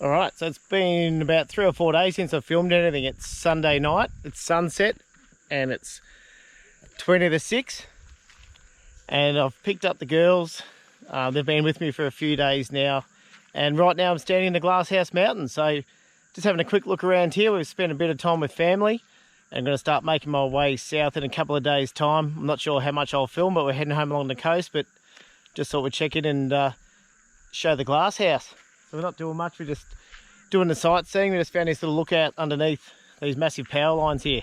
Alright, so it's been about 3 or 4 days since I filmed anything. It's Sunday night, it's sunset, and it's 20 to 6. And I've picked up the girls. They've been with me for a few days now. And right now I'm standing in the Glasshouse Mountains. So just having a quick look around here. We've spent a bit of time with family. And I'm going to start making my way south in a couple of days' time. I'm not sure how much I'll film, but we're heading home along the coast. But just thought we'd check in and show the Glasshouse. So we're not doing much, we're just doing the sightseeing. We just found this little lookout underneath these massive power lines here.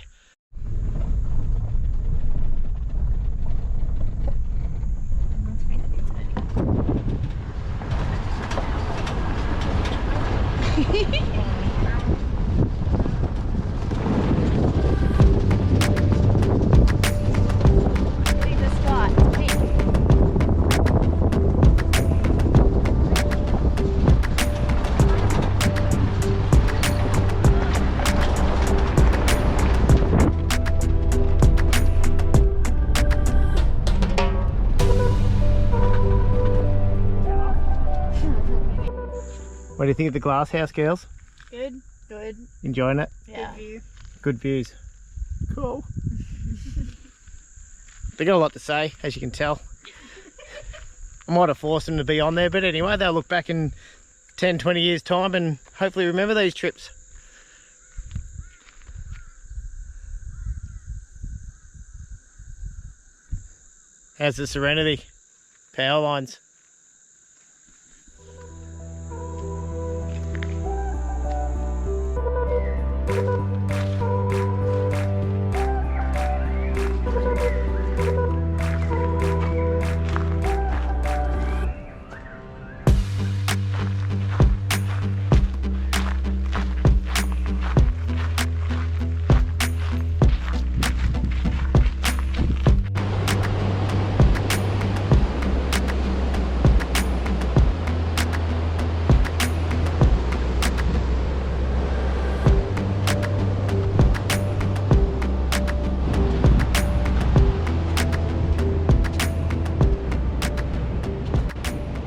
What do you think of the Glasshouse, girls? Good. Good. Enjoying it? Yeah. Good view. Good views. Cool. They got a lot to say, as you can tell. I might have forced them to be on there, but anyway, they'll look back in 10, 20 years' time and hopefully remember these trips. How's the Serenity? Power lines.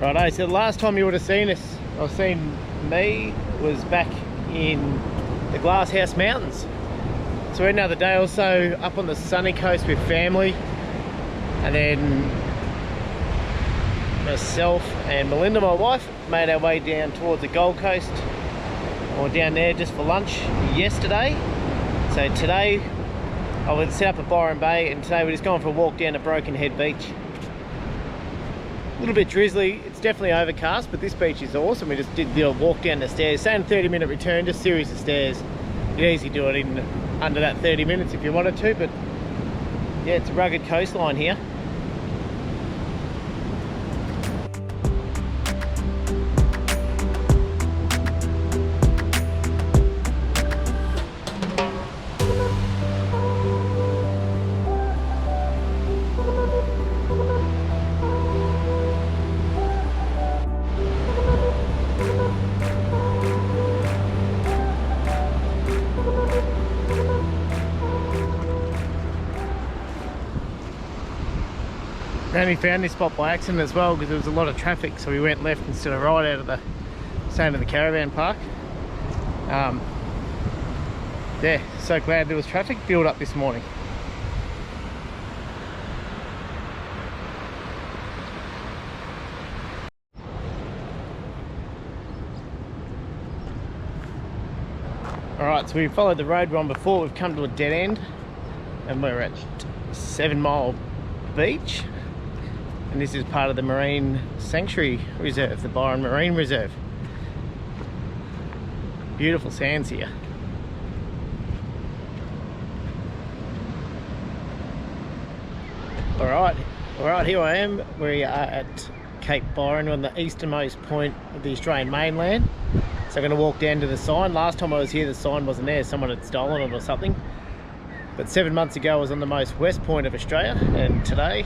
Righto, so the last time you would have seen us, or seen me, was back in the Glasshouse Mountains. So we had another day or so up on the sunny coast with family, and then myself and Melinda, my wife, made our way down towards the Gold Coast, or down there just for lunch yesterday. So today I would set up at Byron Bay, and today we're just going for a walk down to Broken Head Beach. A little bit drizzly, it's definitely overcast, but this beach is awesome. We just did the walk down the stairs, same 30-minute return, just series of stairs. You can easily do it in under that 30 minutes if you wanted to, but yeah, it's a rugged coastline here. We only found this spot by accident as well because there was a lot of traffic, so we went left instead of right out of the staying in the caravan park. Yeah, so glad there was traffic build up this morning. Alright, so we followed the road one before. We've come to a dead end and we're at 7 Mile Beach. And this is part of the Marine Sanctuary Reserve, the Byron Marine Reserve. Beautiful sands here. Alright, here I am. We are at Cape Byron, on the easternmost point of the Australian mainland. So I'm going to walk down to the sign. Last time I was here the sign wasn't there, someone had stolen it or something. But 7 months ago I was on the most west point of Australia, and today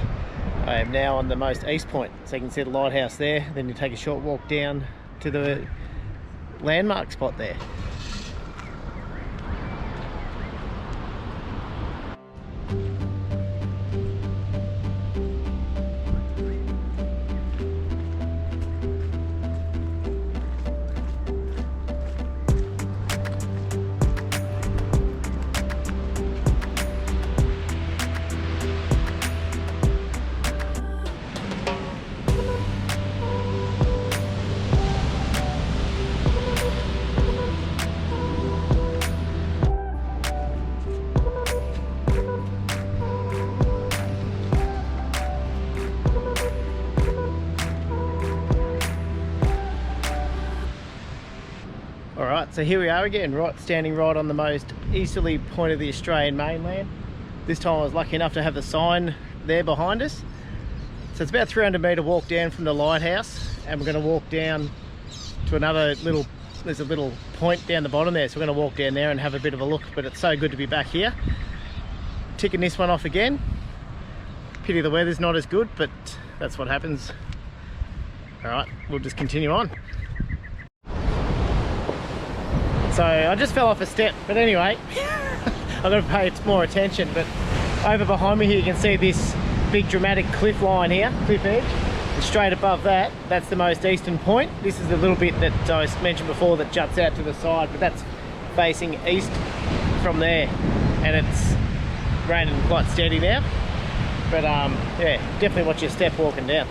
I am now on the most east point. So you can see the lighthouse there, then you take a short walk down to the landmark spot there. Alright, so here we are again, standing right on the most easterly point of the Australian mainland. This time I was lucky enough to have the sign there behind us. So it's about a 300 metre walk down from the lighthouse, and we're going to walk down to another little, there's a little point down the bottom there, so we're going to walk down there and have a bit of a look. But it's so good to be back here. Ticking this one off again. Pity the weather's not as good, but that's what happens. Alright, we'll just continue on. So I just fell off a step, but anyway, I've got to pay more attention. But over behind me here you can see this big dramatic cliff line here, cliff edge. And straight above that, that's the most eastern point. This is the little bit that I mentioned before that juts out to the side, but that's facing east from there. And it's raining quite steady now. But yeah, definitely watch your step walking down.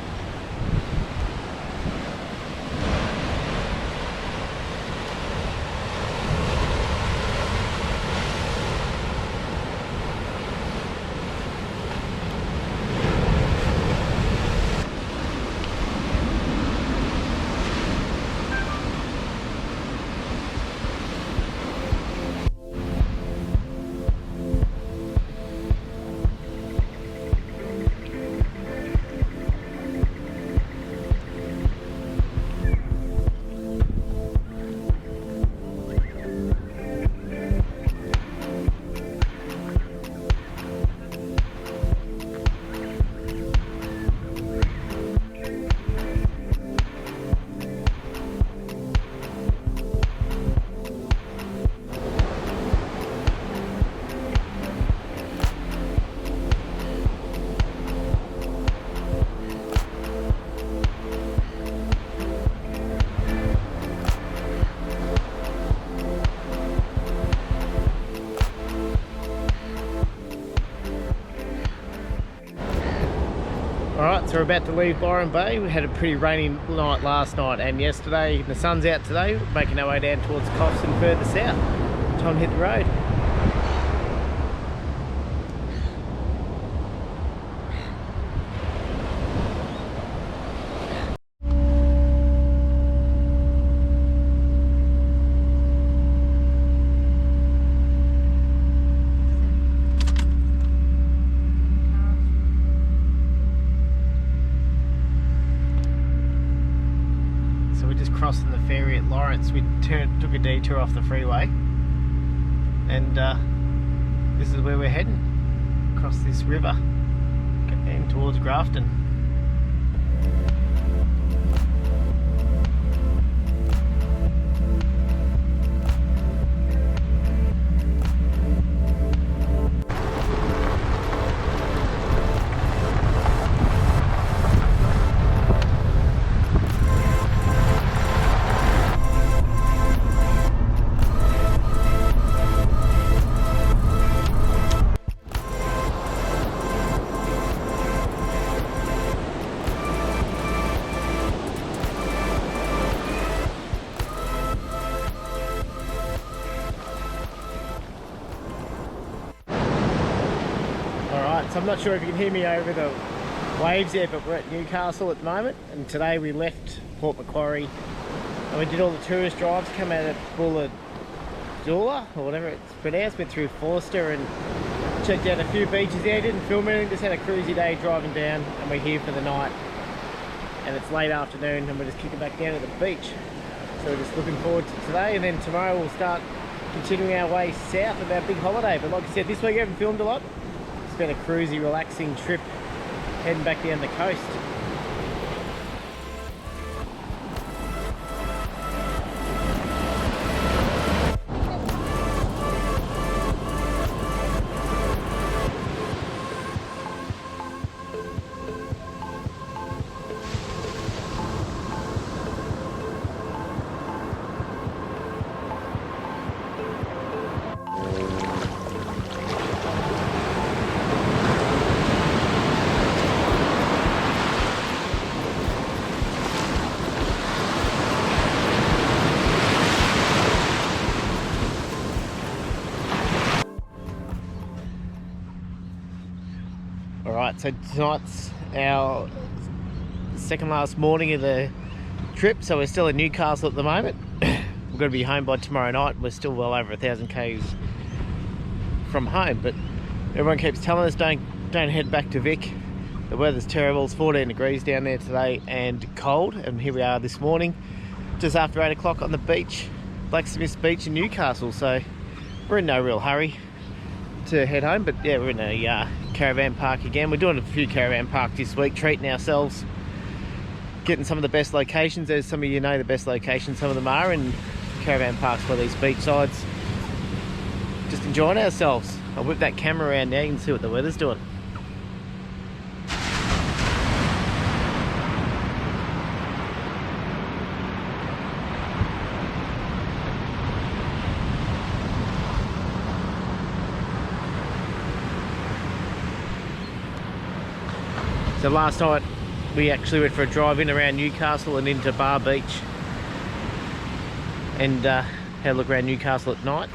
Alright, so we're about to leave Byron Bay. We had a pretty rainy night last night and yesterday. The sun's out today, making our way down towards Coffs and further south. Time to hit the road. Crossing the ferry at Lawrence, we took a detour off the freeway, and this is where we're heading, across this river and towards Grafton. So I'm not sure if you can hear me over the waves there, but we're at Newcastle at the moment, and today we left Port Macquarie and we did all the tourist drives, come out of Bulladoola or whatever it's pronounced, went through Forster and checked out a few beaches there. Didn't film anything, just had a cruisy day driving down, and we're here for the night. and it's late afternoon and we're just kicking back down to the beach. So we're just looking forward to today, and then tomorrow we'll start continuing our way south of our big holiday. But like I said, this week I haven't filmed a lot. It's been a cruisy, relaxing trip heading back down the coast. Alright, so tonight's our second last morning of the trip, so we're still in Newcastle at the moment. We're going to be home by tomorrow night. We're still well over 1,000 k's from home, but everyone keeps telling us don't head back to Vic. The weather's terrible. It's 14 degrees down there today and cold, and here we are this morning just after 8 o'clock on the beach, Blacksmiths Beach in Newcastle. So we're in no real hurry to head home, but yeah, we're in a caravan park again. We're doing a few caravan parks this week, treating ourselves, getting some of the best locations. As some of you know, the best locations, some of them are in caravan parks for these beach sides. Just enjoying ourselves. I'll whip that camera around now, you can see what the weather's doing. So last night we actually went for a drive in around Newcastle and into Bar Beach, and had a look around Newcastle at night.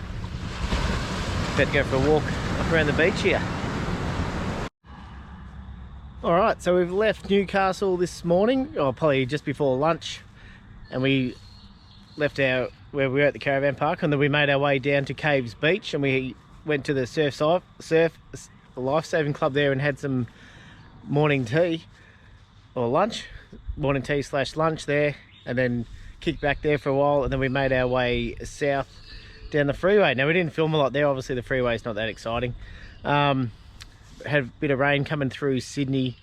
About to go for a walk up around the beach here. Alright, so we've left Newcastle this morning, or probably just before lunch, and we left where we were at the caravan park, and then we made our way down to Caves Beach, and we went to the surf lifesaving club there and had some morning tea or lunch, morning tea / lunch there, and then kicked back there for a while, and then we made our way south down the freeway. Now we didn't film a lot there, obviously the freeway's not that exciting. Had a bit of rain coming through Sydney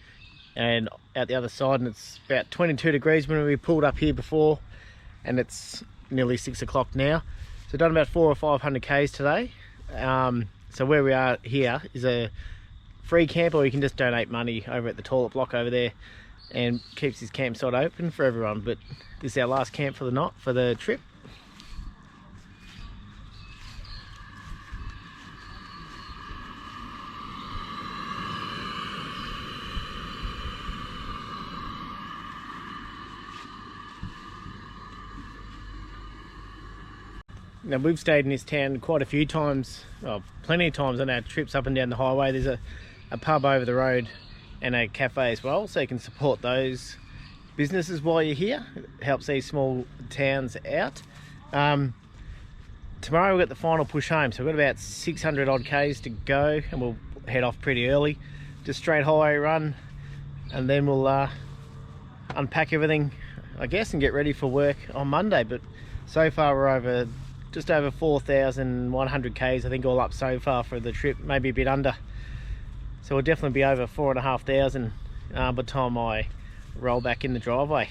and out the other side, and it's about 22 degrees when we pulled up here before, and it's nearly 6 o'clock now. So done about 400 or 500 k's today. So where we are here is a free camp, or you can just donate money over at the toilet block over there, and keeps this campsite open for everyone. But this is our last camp for the night, for the trip. Now we've stayed in this town quite a few times, well, plenty of times on our trips up and down the highway. There's a pub over the road and a cafe as well, so you can support those businesses while you're here. It helps these small towns out. Tomorrow we've got the final push home, so we've got about 600 odd k's to go, and we'll head off pretty early. Just straight highway run, and then we'll unpack everything, I guess, and get ready for work on Monday. But so far we're just over 4,100 k's, I think, all up so far for the trip, maybe a bit under. So we'll definitely be over 4,500 by the time I roll back in the driveway.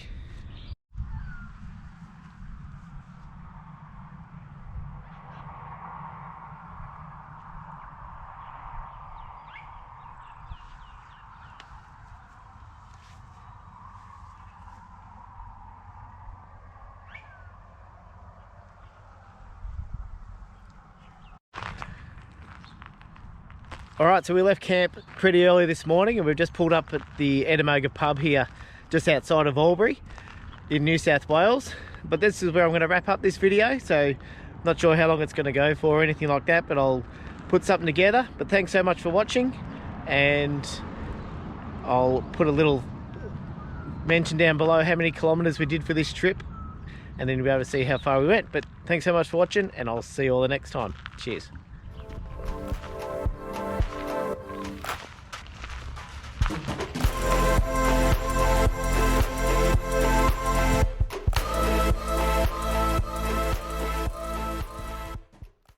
Alright, so we left camp pretty early this morning, and we've just pulled up at the Edamoga pub here just outside of Albury in New South Wales. But this is where I'm going to wrap up this video, so not sure how long it's going to go for or anything like that, but I'll put something together. But thanks so much for watching, and I'll put a little mention down below how many kilometers we did for this trip, and then you'll be able to see how far we went. But thanks so much for watching, and I'll see you all the next time. Cheers.